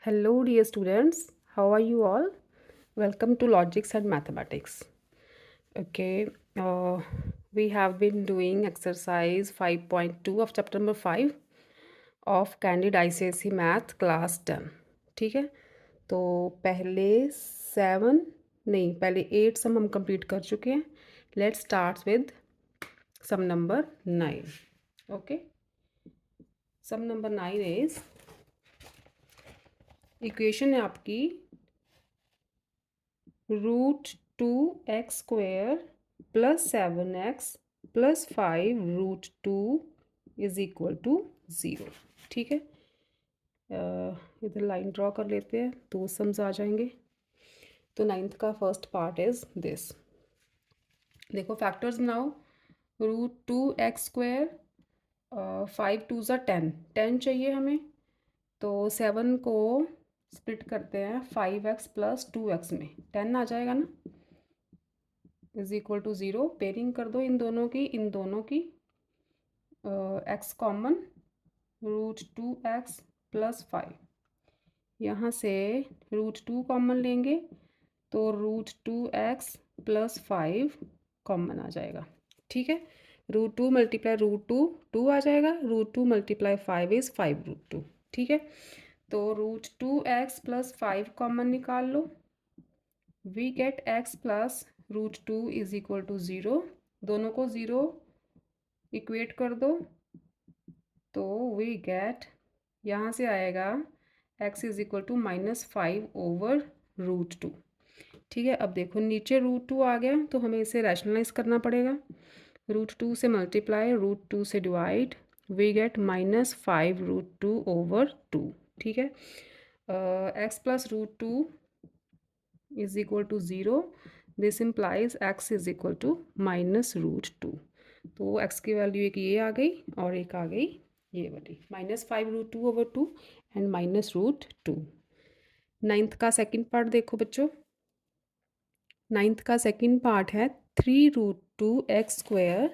Hello, dear students. How are you all? Welcome to Logics and Mathematics. Okay, we have been doing exercise 5.2 of chapter number 5 of Candid ICSE Math class 10. ठीक है, तो पहले 7 नहीं, पहले 8 सम हम complete कर चुके हैं. Let's start with sum number 9. Okay, sum number 9 is equation है आपकी √2x² + 7x + 5 √2 is equal to 0. ठीक है, इधर लाइन ड्रॉ कर लेते हैं, दो सम्स आ जाएंगे. तो 9th का फर्स्ट पार्ट इज दिस. देखो फैक्टर्स बनाओ. √2x², 5 2 ज़ा 10, 10 चाहिए हमें. तो 7 को स्प्लिट करते हैं 5x + 2x में, 10 आ जाएगा ना, इज इक्वल टू 0. पेयरिंग कर दो इन दोनों की. x common, √2x + 5. यहाँ से √2 कॉमन लेंगे तो √2x + 5 कॉमन आ जाएगा. ठीक है, √2 × √2 2 आ जाएगा. √2 × 5 इज़ 5√2. ठीक है, तो √2x + 5 कॉमन निकाल लो. We get x + √2 is equal to 0. दोनों को 0 इक्वेट कर दो तो वी गेट, यहाँ से आएगा x इज इक्वल टू -5/√2. ठीक है, अब देखो नीचे √2 आ गया तो हमें इसे रैशनलाइज करना पड़ेगा. √2 से मल्टीप्लाई, √2 से डिवाइड, वी गेट -5√2/2. ठीक है, x + √2 is equal to 0. This implies x is equal to -√2. तो x की वैल्यू एक ये आ गई और एक आ गई ये वाली, -5√2/2 एंड -√2. 9th का सेकंड पार्ट देखो बच्चों. 9th का सेकंड पार्ट है 3√2x²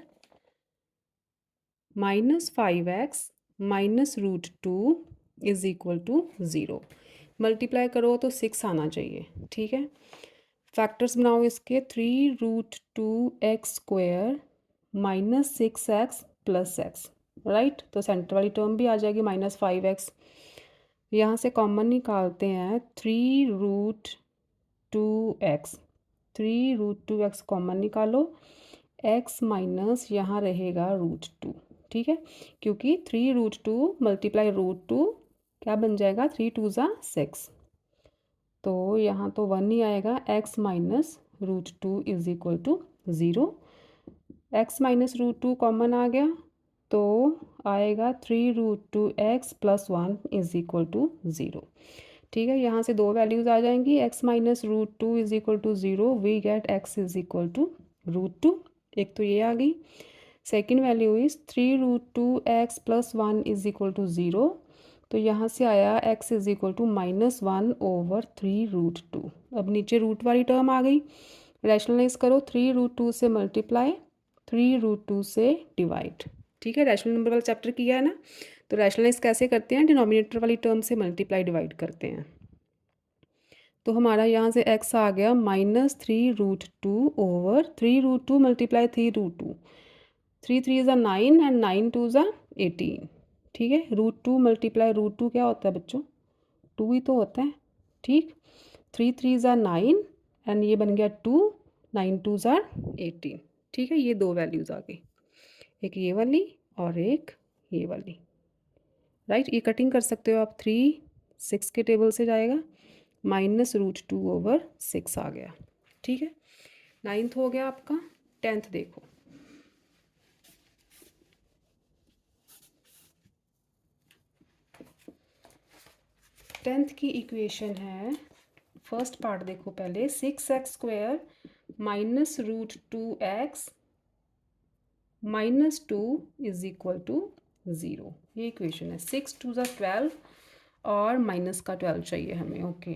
-5x -√2 is equal to 0. Multiply करो तो 6 आना चाहिए. ठीक है, फैक्टर्स बनाओ इसके. 3√2x² -6x + x. राइट, तो सेंटर वाली टर्म भी आ जाएगी -5x. यहाँ से कॉमन निकालते हैं 3√2x. 3√2x कॉमन निकालो. x माइनस यहाँ रहेगा √2. ठीक है, क्योंकि 3√2 × √2 क्या बन जाएगा, 3 2 ज़ा 6. तो यहाँ तो 1 ही आएगा. x minus √2 is equal to 0. x minus √2 common आ गया तो आएगा 3√2x + 1 इज इक्वल टू 0. ठीक है, यहाँ से दो वैल्यूज़ आ जाएंगी. x minus √2 is equal to 0. We get x is equal to √2. एक तो ये आ गई. Second value is 3√2x + 1 is equal to 0. तो यहाँ से आया x इज इक्वल टू -1/3√2. अब नीचे रूट वाली टर्म आ गई. रैशनलाइज करो. 3√2 से मल्टीप्लाई, 3√2 से डिवाइड. ठीक है, रैशनल नंबर वाला चैप्टर किया है ना, तो रैशनलाइज कैसे करते हैं, डिनोमिनेटर वाली टर्म से मल्टीप्लाई डिवाइड करते हैं. तो हमारा यहाँ से x आ गया -3√2/3√2 × 3√2. 3 3 ज़ा 9 एंड 9 2 ज़ा 18. ठीक है, √2 × √2 क्या होता है बच्चों, 2 ही तो होता है. ठीक, 3 3 ज़ा 9 एंड ये बन गया 2, 9 2 ज़ा 18. ठीक है, ये दो वैल्यूज़ आ गई, एक ये वाली और एक ये वाली. राइट, ये कटिंग कर सकते हो आप. 3 6 के टेबल से जाएगा, -√2/6 आ गया. ठीक है, 9th हो गया आपका. 10th देखो. 10th की इक्वेशन है, फर्स्ट पार्ट देखो पहले. 6x² -√2x -2 is equal to 0. ये इक्वेशन है. 6 2 ज़ा 12 और माइनस का 12 चाहिए हमें. ओके,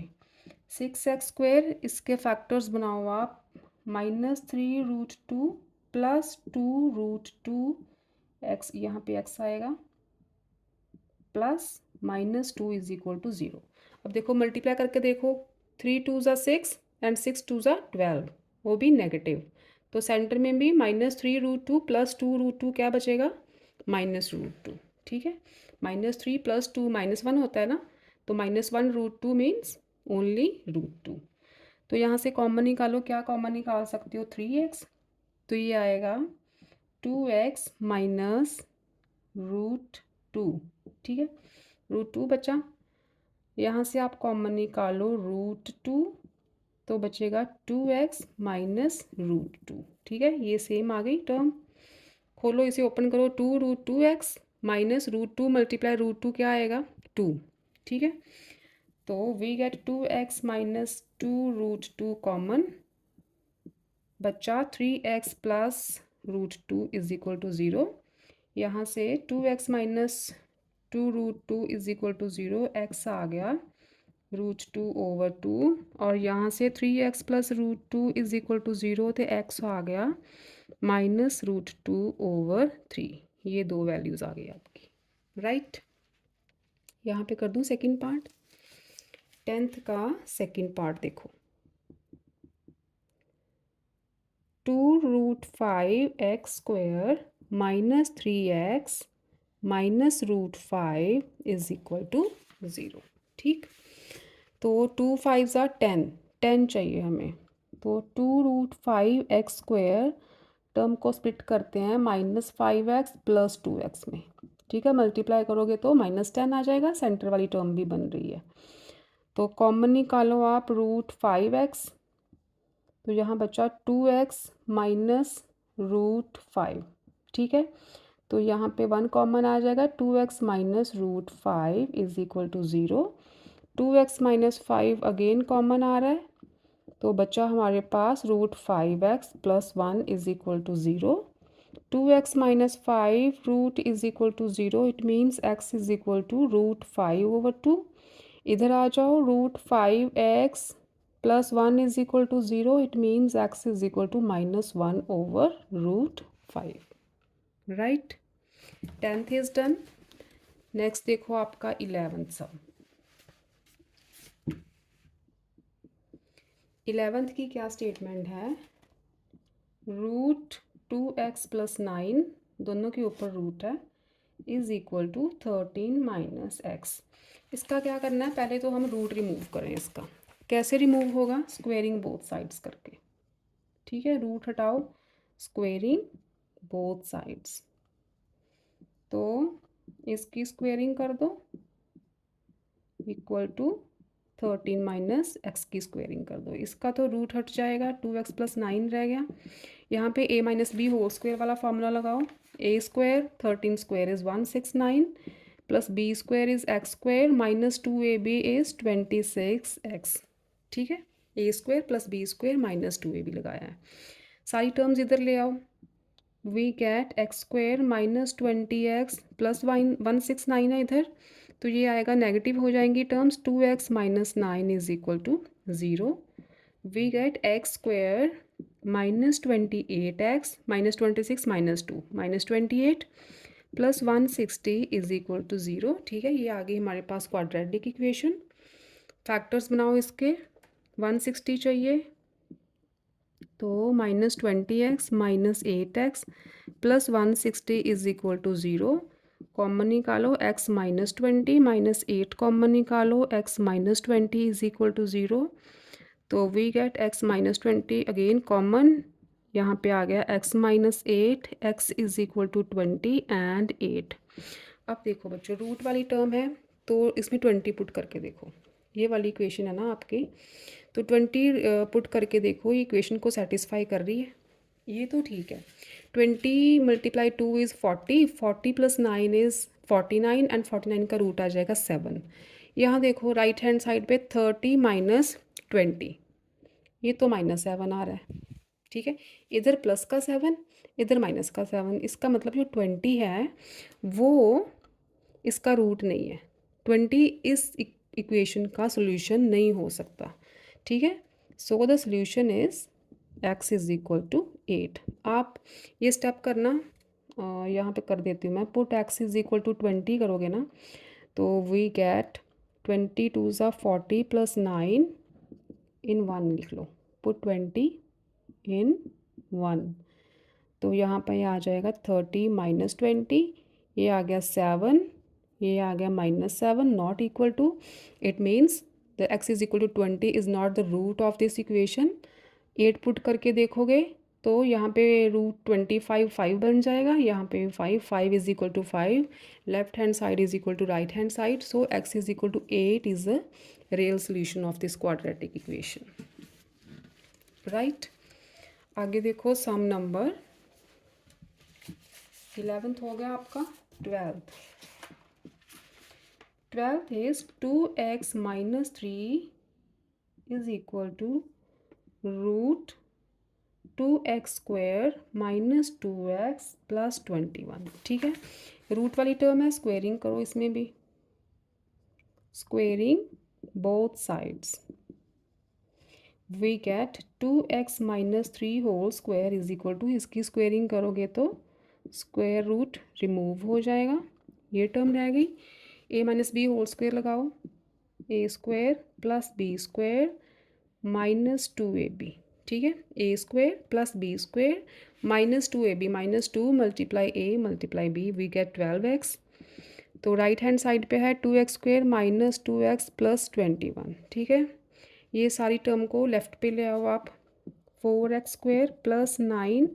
6x², इसके फैक्टर्स बनाओ आप. -3√2 + 2√2x, यहाँ पे x आएगा, प्लस -2 इज इक्वल टू 0। अब देखो मल्टीप्लाई करके देखो, 3 2 ज़ा 6 एंड 6 2 ज़ा 12, वो भी नेगेटिव। तो सेंटर में भी -3√2 + 2√2 क्या बचेगा, -√2। ठीक है, -3 + 2 -1 होता है ना, तो -1√2 मीन्स ओनली √2। तो यहाँ से कॉमन निकालो, क्या कॉमन निकाल सकते हो, 3x। तो ये आएगा 2x माइनस √2। ठीक है, √2 बचा, यहाँ से आप कॉमन निकालो √2, तो बचेगा 2x माइनस √2। ठीक है, ये सेम आ गई टर्म। खोलो इसे, ओपन करो, 2√2x माइनस √2 मल्टीप्लाई √2 क्या आएगा, 2। ठीक है, तो we get 2x minus 2√2 common, बच्चा 3x plus √2 is equal to 0। यहाँ से 2x minus 2√2 is equal to 0, x आ गया √2/2, और यहाँ से 3x plus √2 is equal to 0, तो x आ गया -√2/3। ये दो वैल्यूज़ आ गई आपकी, राइट। यहाँ पे कर दूँ सेकंड पार्ट, 10th का सेकंड पार्ट देखो, 2√5x² minus 3x minus √5 is equal to 0। ठीक, तो 2 5 ज़ा 10, 10 चाहिए हमें। तो 2√5x² टर्म को स्प्लिट करते हैं -5x + 2x में। ठीक है, मल्टीप्लाई करोगे तो -10 आ जाएगा, सेंटर वाली टर्म भी बन रही है। तो कॉमन निकालो आप √5x, तो यहाँ बचा 2x माइनस √5। ठीक है, तो यहाँ पे 1 कॉमन आ जाएगा, 2x minus √5 is equal to 0। 2x minus 5 again common आ रहा है, तो बचा हमारे पास √5x + 1 is equal to 0। 2x minus 5 root is equal to 0, it means x is equal to √5/2। इधर आ जाओ, √5x + 1 is equal to 0, it means x is equal to -1/√5, right. 10th is done. Next देखो आपका 11th सम। 11th की क्या statement है, √2x + 9 दोनों के ऊपर रूट है इज इक्वल टू 13 - x। इसका क्या करना है, पहले तो हम रूट रिमूव करें। इसका कैसे रिमूव होगा, स्क्वेयरिंग बोथ साइड्स करके। ठीक है, रूट हटाओ, स्क्वेयरिंग बोथ साइड्स, तो इसकी स्क्वेयरिंग कर दो इक्वल टू 13 - x की स्क्वेयरिंग कर दो। इसका तो रूट हट जाएगा, 2x + 9 रह गया। यहाँ पे a - b होल स्क्वेयर वाला फॉर्मूला लगाओ, a² 13² is 169 + b² is x² - 2ab is 26x। ठीक है, a² + b² - 2ab लगाया है। सारी टर्म्स इधर ले आओ, वी गेट x² - 20x + 169 है इधर, तो ये आएगा, नेगेटिव हो जाएंगी terms, 2x - 9 is equal to 0। We get x² -28x -26 -2 -28 + 160 is equal to 0। ठीक है, ये आ गई हमारे पास क्वाड्रेटिक इक्वेशन। फैक्टर्स बनाओ इसके, 160 चाहिए, तो -20x -8x + 160 is equal to 0। Common निकालो, x -20 -8 कॉमन निकालो, x -20 इज इक्वल टू 0। तो we get x -20 again common, यहाँ पे आ गया x -8, x is equal to 20 and 8। अब देखो बच्चों, रूट वाली टर्म है तो इसमें 20 पुट करके देखो, ये वाली इक्वेशन है ना आपकी, तो 20 पुट करके देखो, ये इक्वेशन को सेटिस्फाई कर रही है, ये तो ठीक है। 20 × 2 इज़ 40, 40 + 9 इज़ 49 एंड 49 का रूट आ जाएगा 7। यहाँ देखो राइट हैंड साइड पे 30 - 20, ये तो -7 आ रहा है। ठीक है, इधर प्लस का 7, इधर माइनस का 7, इसका मतलब जो 20 है वो इसका रूट नहीं है। 20 इस इक्वेशन का सोल्यूशन नहीं हो सकता। ठीक है, so the solution is x is equal to 8। आप ये स्टेप करना, यहाँ पे कर देती हूँ मैं, put x is equal to 20 करोगे ना, तो वी गेट 22 ज़ा 40 प्लस 9 इन 1 लिख लो, पुट 20 इन 1। तो यहाँ पे आ जाएगा 30 माइनस 20, ये आ गया 7, ये आ गया -7, not equal to, it means the x is equal to 20 is not the root of this equation. 8 put करके देखोगे तो यहाँ पे √25 5 बन जाएगा, यहाँ पे 5 is equal to 5, left hand side is equal to right hand side, so x is equal to 8 is the real solution of this quadratic equation, right. आगे देखो सम नंबर 11th हो गया आपका। 12th is 2x minus 3 is equal to root 2x square minus 2x plus 21। ठीक है, root वाली term है, squaring करो इसमें भी, squaring both sides, we get 2x minus 3 whole square is equal to, इसकी स्क्वेयरिंग करोगे तो स्क्वायर रूट रिमूव हो जाएगा, ये टर्म रह गई। a minus B whole square लगाओ, a square plus B square minus 2ab, ठीक है, a square plus B square minus 2ab, minus 2 multiply a multiply b, we get 12x। तो right hand side पे है 2x square minus 2x plus 21। ठीक है, ये सारी टर्म को लेफ्ट पे ले आओ आप, 4x square plus 9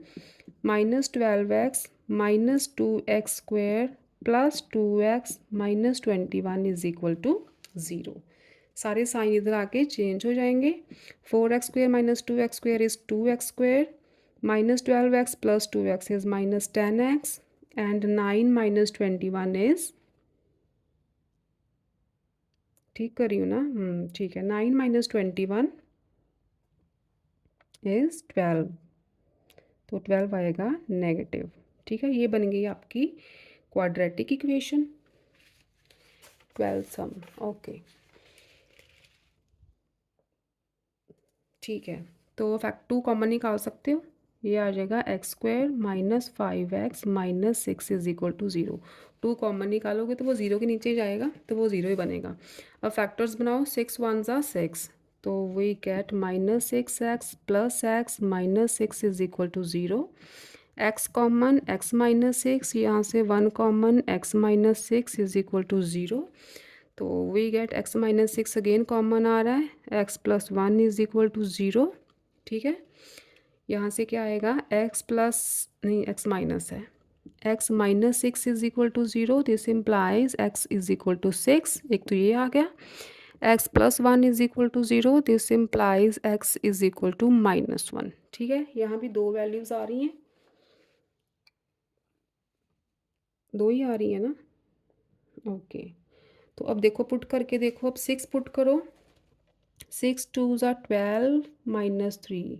minus 12x minus 2x square plus 2x minus 21 is equal to 0। सारे साइन इधर आके चेंज हो जाएंगे, 4x square minus 2x square is 2x square, minus 12x plus 2x is minus 10x, and 9 minus 21 is, ठीक कर रही हूँ ना, ठीक है, 9 माइनस 21 इज 12, तो 12 आएगा नेगेटिव। ठीक है, ये बन गई आपकी क्वाड्रेटिक इक्वेशन, 12 सम। ओके, ठीक है, तो फैक्ट 2 कॉमन निकाल सकते हो, ये आ जाएगा x square minus 5x minus 6 is equal to 0। 2 common निकालोगे तो वो 0 के नीचे जाएगा, तो वो 0 ही बनेगा। अब फैक्टर्स बनाओ, 6 1 ज़ा 6, तो we get minus 6x plus x minus 6 is equal to 0। x common, x minus 6, यहाँ से 1 common, x minus 6 is equal to 0। तो we get x minus 6 again common आ रहा है, x plus 1 is equal to 0। ठीक है, यहाँ से क्या आएगा, x प्लस, नहीं x माइनस है, x minus 6 is equal to 0, this implies x is equal to 6, एक तो ये आ गया। x plus 1 is equal to 0, this implies x is equal to -1। ठीक है, यहाँ भी 2 वैल्यूज़ आ रही हैं, 2 ही आ रही है ना। ओके, तो अब देखो पुट करके देखो, अब 6 पुट करो, 6 2 ज़ा 12 माइनस 3,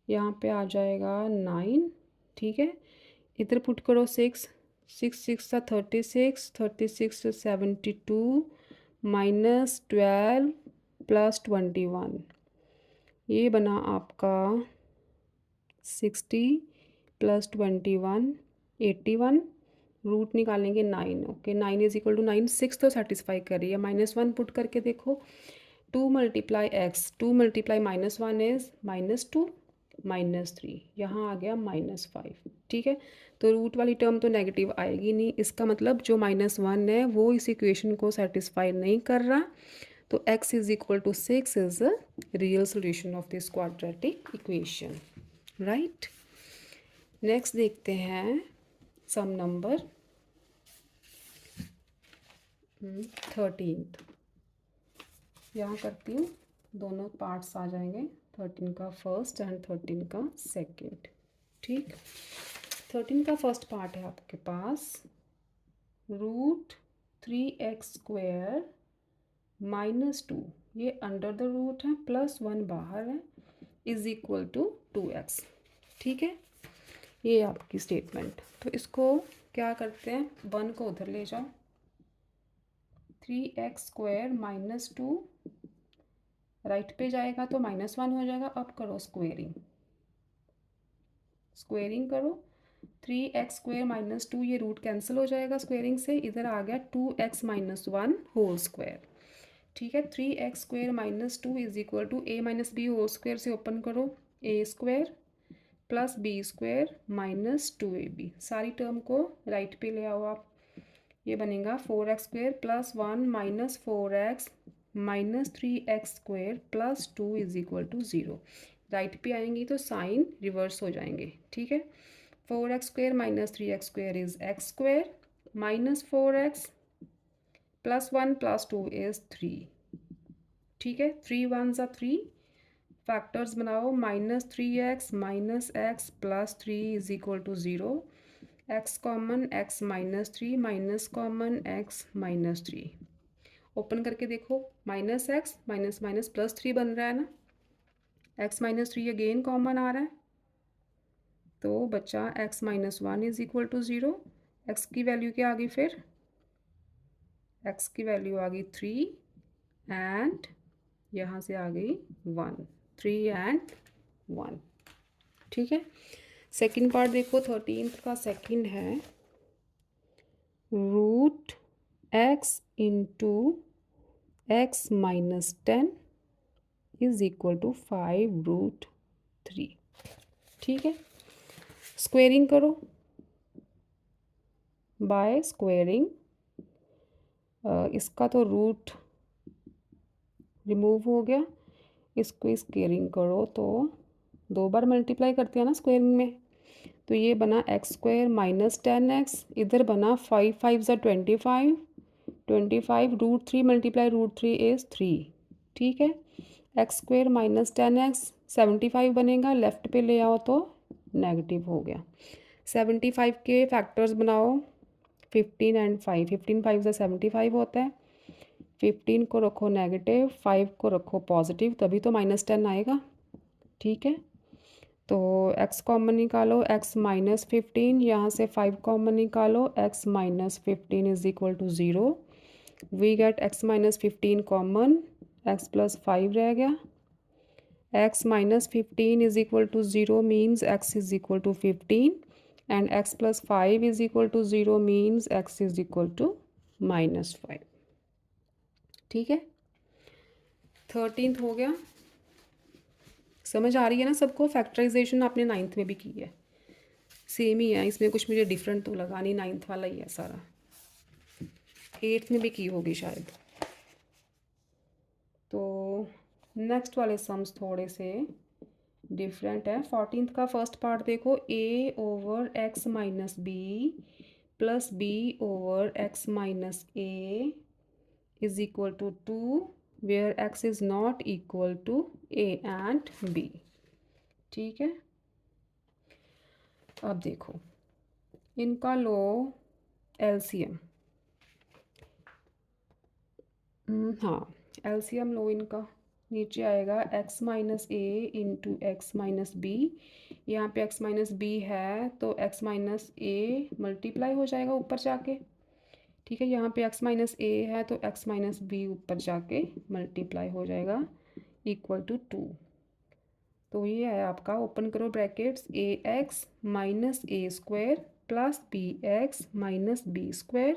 यहाँ पे आ जाएगा 9। ठीक है, इधर पुट करो 6 6 6 सा 36, 36 से 72 माइनस 12 प्लस 21, ये बना आपका 60 प्लस 21 81, रूट निकालेंगे 9। ओके, 9 इज इक्वल टू 9, 6 तो सेटिस्फाई कर रही है, -1 पुट करके देखो, 2 मल्टीप्लाई x, 2 मल्टीप्लाई -1 इज -2 -3, यहाँ आ गया -5। ठीक है, तो रूट वाली टर्म तो नेगेटिव आएगी नहीं, इसका मतलब जो -1 है वो इस इक्वेशन को सेटिस्फाई नहीं कर रहा, तो x is equal to 6 is a real solution of this quadratic equation, right. Next देखते हैं सम नंबर 13th, यहाँ करती हूँ, दोनों पार्ट्स आ जाएंगे, 13 का फर्स्ट एंड 13 का सेकंड। ठीक, 13 का फर्स्ट पार्ट है आपके पास, √3x स्क्वायर माइनस 2, ये अंडर द रूट है, प्लस 1 बाहर है, इज इक्वल टू 2x। ठीक है, ये आपकी स्टेटमेंट। तो इसको क्या करते हैं, 1 को उधर ले जाओ, 3x स्क्वायर माइनस 2 राइट पे जाएगा तो -1 हो जाएगा। अब करो स्क्वेयरिंग, स्क्वेयरिंग करो, 3x² माइनस 2, ये रूट कैंसिल हो जाएगा स्क्वेयरिंग से, इधर आ गया 2x माइनस 1 होल स्क्वायर। ठीक है, 3x² minus 2 is equal to a minus B whole square से ओपन करो, a² plus b² minus 2ab। सारी टर्म को राइट पे ले आओ आप, ये बनेगा 4x² plus 1 minus 4x minus 3x² plus 2 is equal to 0। Right पे आएंगी तो साइन रिवर्स हो जाएंगे। ठीक है, 4x² minus 3x² is x² minus 4x plus 1 plus 2 is 3। ठीक है, 3 1 3, फैक्टर्स बनाओ, -3x minus X plus 3 is equal to 0, x common x minus 3 minus common x minus 3, open करके देखो, minus X minus minus plus 3 बन रहा है ना, x minus 3 again common आ रहा है, तो बच्चा x minus 1 is equal to 0। x की वैल्यू क्या आ गई फिर, x की वैल्यू आ गई 3 एंड यहाँ से आ गई 1, 3 एंड 1। ठीक है, सेकंड पार्ट देखो, 13th का सेकंड है, root x into X minus 10 is equal to 5√3। ठीक है, स्क्वेयरिंग करो, बाय स्क्वेयरिंग इसका तो रूट रिमूव हो गया, इसको स्क्वेयरिंग करो तो 2 बार मल्टीप्लाई करते हैं ना स्क्वेयरिंग में, तो ये बना x² माइनस 10x, इधर बना 5 5 ज़ा 25, 25√3 मल्टीप्लाई √3 इज़ 3। ठीक है, x² माइनस 10x 75 बनेगा, लेफ्ट पे ले आओ तो नेगेटिव हो गया। 75 के फैक्टर्स बनाओ, 15 एंड 5, 15 5 ज़ा 75 होता है, 15 को रखो नेगेटिव, 5 को रखो पॉजिटिव, तभी तो -10 आएगा। ठीक है, तो x कॉमन निकालो, x माइनस 15, यहाँ से 5 कॉमन निकालो, x minus 15 is equal to 0, we get x minus 15 common, x plus 5 रह गया, x minus 15 is equal to 0 means x is equal to 15 and x plus 5 is equal to 0 means x is equal to -5। ठीक है, 13th हो गया, समझ आ रही है ना सबको, फैक्टराइजेशन आपने 9th में भी की है, सेम ही है, इसमें कुछ मुझे डिफरेंट तो लगा नहीं, 9th वाला ही है सारा, 8th में भी की होगी शायद। तो नेक्स्ट वाले सम्स थोड़े से डिफरेंट है। 14th का फर्स्ट पार्ट देखो, a over x minus B plus b over x minus a is equal to 2 where x is not equal to a and b। ठीक है, अब देखो इनका लो एलसीएम, हाँ एलसीएम लो इनका, नीचे आएगा x माइनस ए इंटू एक्स माइनस बी, यहाँ पे x माइनस बी है तो x माइनस ए मल्टीप्लाई हो जाएगा ऊपर जाके। ठीक है, यहाँ पे x माइनस ए है तो x माइनस बी ऊपर जाके मल्टीप्लाई हो जाएगा इक्वल टू 2। तो ये है आपका, ओपन करो brackets, a x minus a square plus b x minus b square,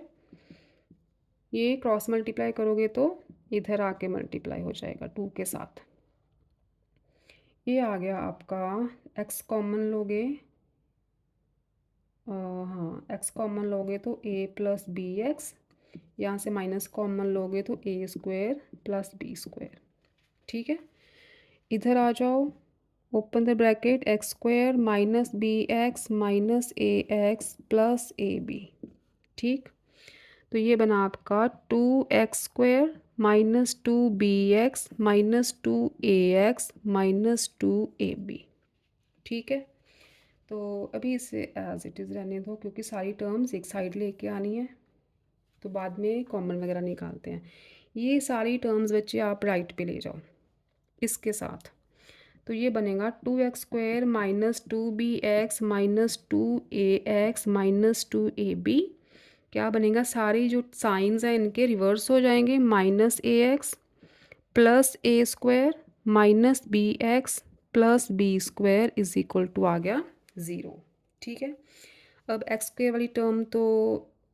ये क्रॉस मल्टीप्लाई करोगे तो इधर आके मल्टीप्लाई हो जाएगा 2 के साथ। ये आ गया आपका, x कॉमन लोगे, हाँ x कॉमन लोगे तो a प्लस बी एक्स, यहाँ से माइनस कॉमन लोगे तो a square plus B square. ठीक है, इधर आ जाओ, open the bracket, x² minus B x minus A X plus A B. ठीक, तो ये बना आपका 2x² minus 2bx minus 2ax minus 2ab। ठीक है, तो अभी इसे एज इट इज़ रहने दो, क्योंकि सारी टर्म्स एक साइड लेके आनी है, तो बाद में कॉमन वगैरह निकालते हैं। ये सारी टर्म्स बच्चे आप राइट पे ले जाओ इसके साथ, तो ये बनेगा 2x² minus 2bx minus 2ax minus 2ab। क्या बनेगा, सारी जो साइंस हैं इनके रिवर्स हो जाएंगे, -ax plus a square minus B x plus B square is equal to आ गया 0। ठीक है, अब एक्स स्क्वायर वाली टर्म तो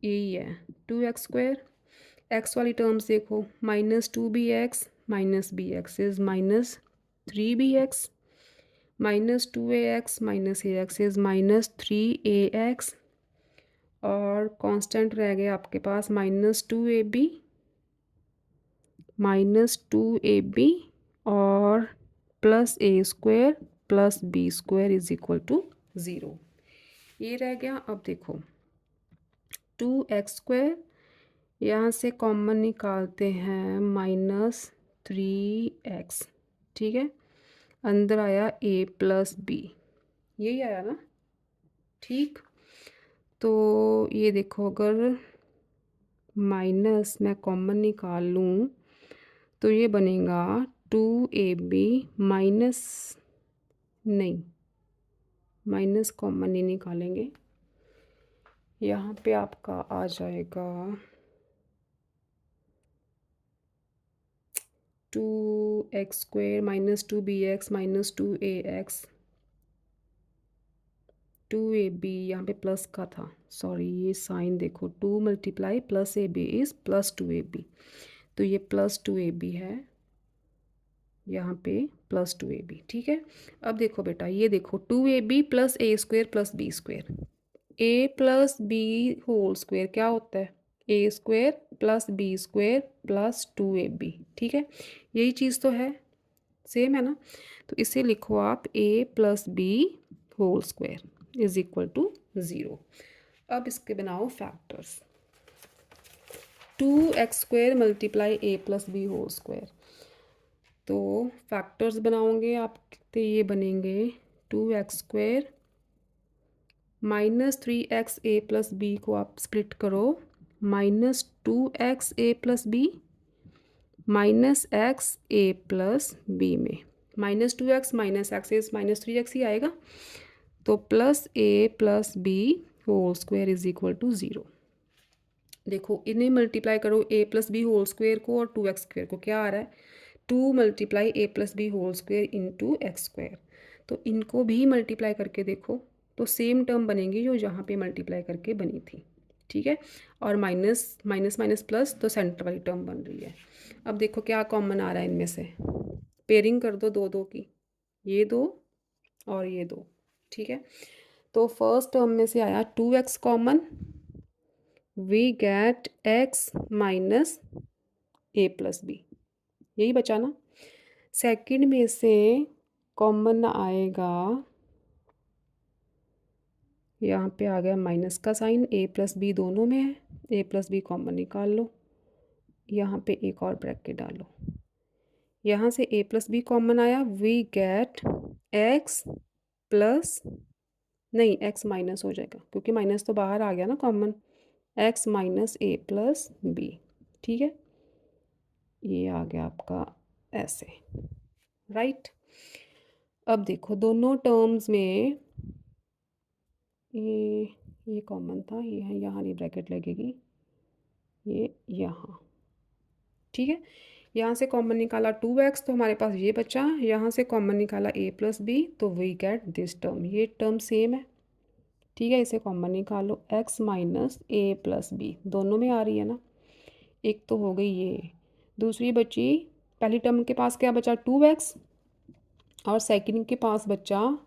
यही है 2x²। एक्स वाली टर्म्स देखो -2bx is -3bx, -2ax ax is -3ax, और कांस्टेंट रह गया आपके पास -2ab और +a² + b² is equal to 0। ये रह गया। अब देखो 2x², यहाँ से कॉमन निकालते हैं -3x, ठीक है। अंदर आया a + b, यही आया ना, ठीक। तो ये देखो अगर माइनस मैं कॉमन निकाल लूँ तो ये बनेगा 2ab माइनस, नहीं माइनस कॉमन नहीं निकालेंगे, यहाँ पे आपका आ जाएगा 2x² -2bx -2ax 2ab, यहाँ पे प्लस का था, सॉरी ये साइन देखो 2 × +ab इज़ +2ab, तो ये +2ab है, यहाँ पे +2ab, ठीक है। अब देखो बेटा, ये देखो 2ab + a² + b², a + b² क्या होता है a² + b² + 2ab, ठीक है। यही चीज़ तो है, सेम है ना। तो इसे लिखो आप a + b² is equal to 0। अब इसके बनाओ फैक्टर्स, 2x² × a + b², तो फैक्टर्स बनाओगे आप तो ये बनेंगे 2x² -3x a + b को आप स्प्लिट करो -2x a + b -x a + b में, -2x -x इज -3x ही आएगा, तो +a + b² is equal to 0। देखो इन्हें मल्टीप्लाई करो a + b² को और 2x² को, क्या आ रहा है 2 × a + b² इंटू x², तो इनको भी मल्टीप्लाई करके देखो तो सेम टर्म बनेगी जो यहाँ पे मल्टीप्लाई करके बनी थी, ठीक है। और माइनस माइनस माइनस प्लस, तो सेंटर वाली टर्म बन रही है। अब देखो क्या कॉमन आ रहा है इनमें से, पेयरिंग कर दो दो दो की, ये दो और ये दो, ठीक है। तो फर्स्ट टर्म में से आया 2x common, we get x minus a + b, यही बचा ना। सेकंड में से कॉमन आएगा, यहाँ पे आ गया माइनस का साइन, a + b दोनों में है, a + b कॉमन निकाल लो, यहाँ पे एक और ब्रैकेट डालो, यहाँ से a + b कॉमन आया, वी गेट x प्लस, नहीं x माइनस हो जाएगा क्योंकि माइनस तो बाहर आ गया ना common, x minus a + b, ठीक है। ये आ गया आपका ऐसे, राइट। अब देखो दोनों टर्म्स में ये कॉमन था, ये है, यहाँ नहीं ब्रैकेट लगेगी, ये यहाँ, ठीक है। यहाँ से कॉमन निकाला 2x, तो हमारे पास ये बचा, यहाँ से कॉमन निकाला a + b, तो वी गेट दिस टर्म, ये टर्म सेम है, ठीक है। इसे कॉमन निकालो, x माइनस a + b दोनों में आ रही है ना, एक तो हो गई ये, दूसरी बची, पहली टर्म के पास क्या बचा 2x और सेकंड के पास बचा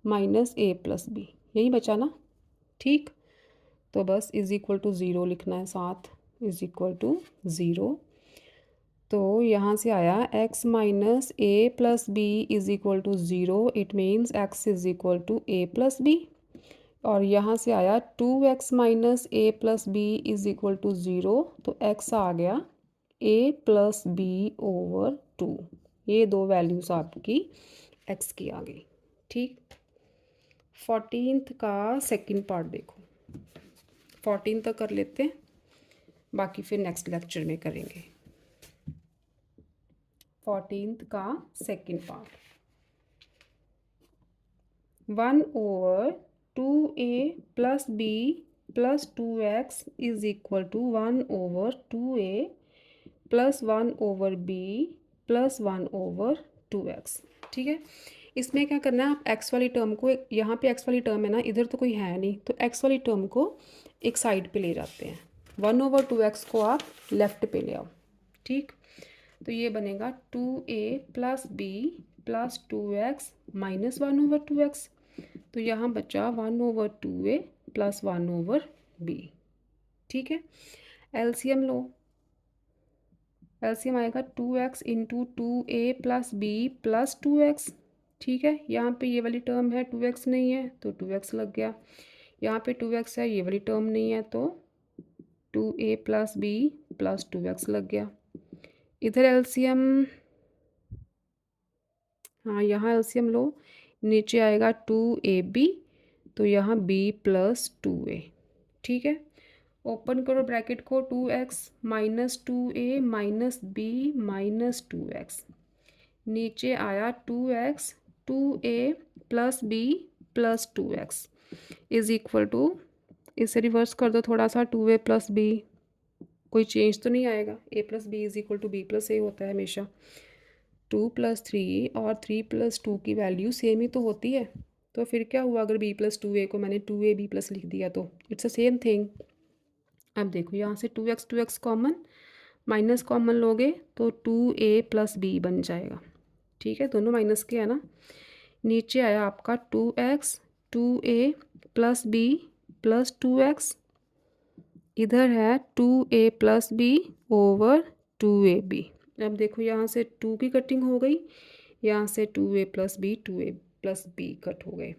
-a + b, यही बचा ना, ठीक। तो बस इज इक्वल टू 0 लिखना है साथ, इज इक्वल टू 0। तो यहाँ से आया x minus a + b is equal to 0, it means x is equal to a + b, और यहाँ से आया 2x minus a + b is equal to 0, तो x आ गया a + b/2, ये दो वैल्यूज़ आपकी x की आ गई, ठीक। 14th का सेकंड पार्ट देखो, 14 तक कर लेते हैं, बाकी फिर नेक्स्ट लेक्चर में करेंगे। 14th का second part, 1/2a + b + 2x is equal to 1/2a + 1/b + 1/2x, ठीक है। इसमें क्या करना है, आप एक्स वाली टर्म को, यहाँ पे एक्स वाली टर्म है ना, इधर तो कोई है नहीं, तो एक्स वाली टर्म को एक साइड पे ले जाते हैं। 1/2x को आप लेफ्ट पे ले आओ, ठीक। तो ये बनेगा 2a plus B plus 2x minus 1/2x। तो यहाँ बचा 1/2a प्लस 1/b, ठीक है। एलसीएम लो, एलसीएम आएगा 2x into 2a plus B plus 2x, ठीक है। यहाँ पे ये वाली टर्म है, 2x नहीं है तो 2x लग गया। यहाँ पे 2x है, ये वाली टर्म नहीं है तो 2a plus B plus 2x लग गया। इधर एलसीएम, हाँ यहाँ एलसीएम लो, नीचे आएगा 2ab, तो यहाँ b प्लस 2a, ठीक है। ओपन करो ब्रैकेट को, 2x minus 2a minus b minus 2x, नीचे आया 2x 2a plus b plus 2x is equal to, इसे रिवर्स कर दो थोड़ा सा, 2a प्लस b, कोई चेंज तो नहीं आएगा, a plus b is equal to b plus a होता है हमेशा। 2 प्लस 3 और 3 प्लस 2 की वैल्यू सेम ही तो होती है, तो फिर क्या हुआ अगर b प्लस 2a को मैंने 2ab प्लस लिख दिया, तो इट्स अ सेम थिंग। अब देखो यहाँ से 2x कॉमन, माइनस कॉमन लोगे तो 2a प्लस बी बन जाएगा, ठीक है, दोनों माइनस के है ना। नीचे आया आपका 2x 2a plus B plus 2x, इधर है 2a plus B over 2ab। अब देखो यहाँ से 2 की कटिंग हो गई, यहाँ से 2a plus B 2a plus B cut हो गए,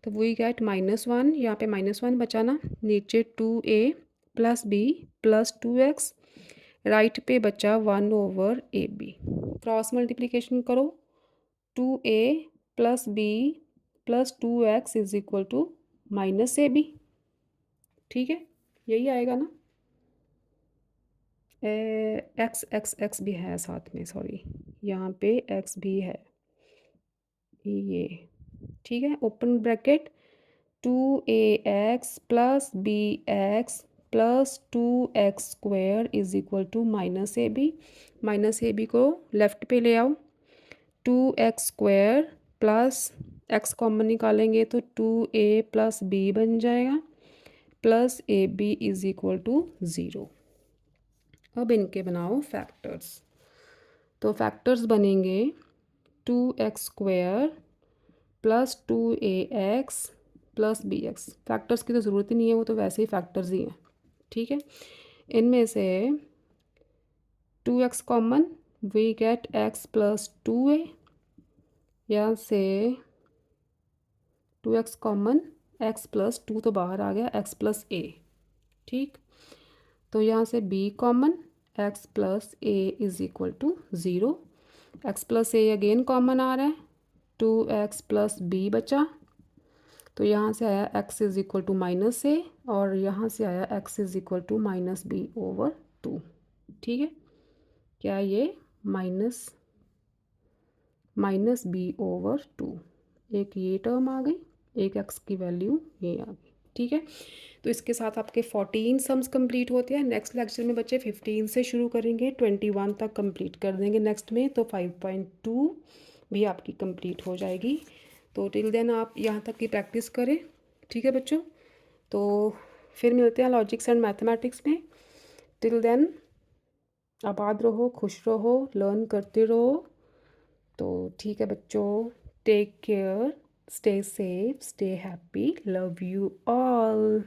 तो वही गेट -1, यहाँ पे -1 बचा ना, नीचे 2a plus B plus 2x, right पे बचा 1/ab। क्रॉस मल्टीप्लिकेशन करो, 2a plus B plus 2x is equal to -ab, ठीक है, यही आएगा ना। एक्स भी है साथ में, सॉरी यहाँ पे x भी है, ये ठीक है। Open bracket, 2ax plus bx plus 2x² is equal to -ab। -ab को लेफ्ट पे ले आओ, 2x² प्लस x कॉमन निकालेंगे तो 2a प्लस b बन जाएगा, plus ab is equal to 0। अब इनके बनाओ फैक्टर्स, तो फैक्टर्स बनेंगे 2x² plus 2ax plus bx। Factors की तो ज़रूरत ही नहीं है, वो तो वैसे ही फैक्टर्स ही हैं, ठीक है। इनमें से 2x common, we get x plus 2a, यहाँ से 2x कॉमन, x प्लस 2 तो बाहर आ गया, x प्लस a, ठीक। तो यहाँ से b common, x plus a is equal to 0, x plus a again common आ रहा है, 2x प्लस b बचा, तो यहाँ से आया x is equal to -a, और यहाँ से आया x is equal to -b/2, ठीक है। क्या ये -b/2, एक ये टर्म आ गई, एक x की वैल्यू ये आ गई, ठीक है। तो इसके साथ आपके 14 सम्स कंप्लीट होते हैं। नेक्स्ट लेक्चर में बच्चे 15 से शुरू करेंगे, 21 तक कंप्लीट कर देंगे नेक्स्ट में, तो 5.2 भी आपकी कंप्लीट हो जाएगी। तो टिल देन आप यहाँ तक की प्रैक्टिस करें, ठीक है बच्चों। तो फिर मिलते हैं लॉजिक्स एंड मैथमेटिक्स में। टिल देन आबाद रहो, खुश रहो, लर्न करते रहो। तो ठीक है बच्चों, take care, stay safe, stay happy, love you all.